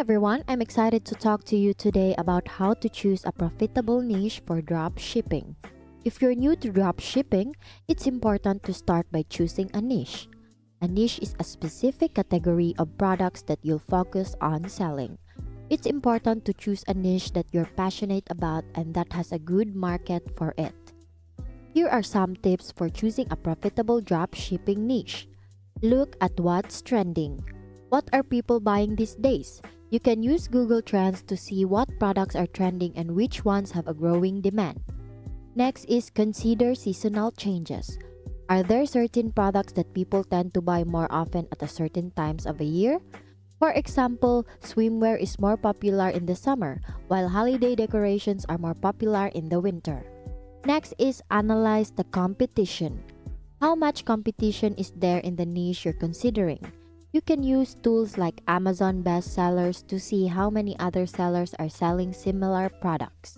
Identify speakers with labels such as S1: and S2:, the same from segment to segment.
S1: everyone, I'm excited to talk to you today about how to choose a profitable niche for drop shipping. If you're new to drop shipping, it's important to start by choosing a niche. A niche is a specific category of products that you'll focus on selling. It's important to choose a niche that you're passionate about and that has a good market for it. Here are some tips for choosing a profitable drop shipping niche. Look at what's trending. What are people buying these days? You can use Google Trends to see what products are trending and which ones have a growing demand. Next is consider seasonal changes. Are there certain products that people tend to buy more often at a certain times of a year? For example, swimwear is more popular in the summer, while holiday decorations are more popular in the winter. Next is analyze the competition. How much competition is there in the niche you're considering? You can use tools like Amazon bestsellers to see how many other sellers are selling similar products.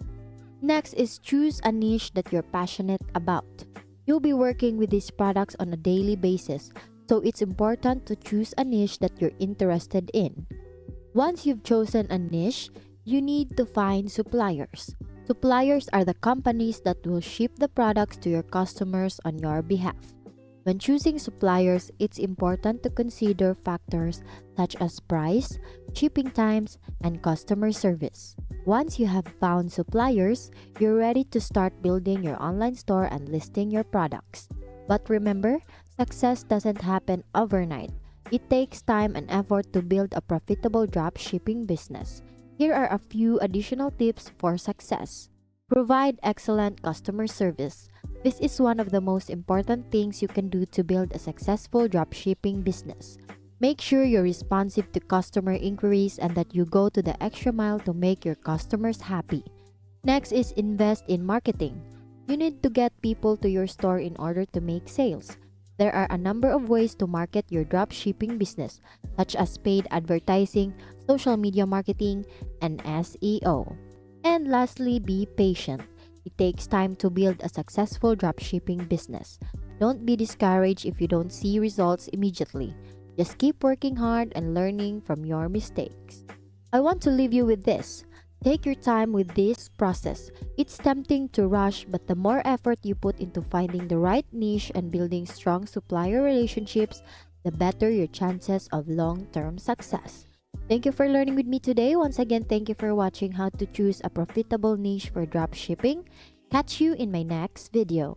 S1: Next is choose a niche that you're passionate about. You'll be working with these products on a daily basis, so it's important to choose a niche that you're interested in. Once you've chosen a niche, you need to find suppliers. Suppliers are the companies that will ship the products to your customers on your behalf. When choosing suppliers, it's important to consider factors such as price, shipping times, and customer service. Once you have found suppliers, you're ready to start building your online store and listing your products. But remember, success doesn't happen overnight. It takes time and effort to build a profitable drop shipping business. Here are a few additional tips for success. Provide excellent customer service. This is one of the most important things you can do to build a successful dropshipping business. Make sure you're responsive to customer inquiries and that you go to the extra mile to make your customers happy. Next is invest in marketing. You need to get people to your store in order to make sales. There are a number of ways to market your dropshipping business, such as paid advertising, social media marketing, and SEO. And lastly, be patient. It takes time to build a successful dropshipping business. Don't be discouraged if you don't see results immediately. Just keep working hard and learning from your mistakes. I want to leave you with this. Take your time with this process. It's tempting to rush, but the more effort you put into finding the right niche and building strong supplier relationships, the better your chances of long-term success. Thank you for learning with me today. Once again, thank you for watching how to choose a profitable niche for dropshipping. Catch you in my next video.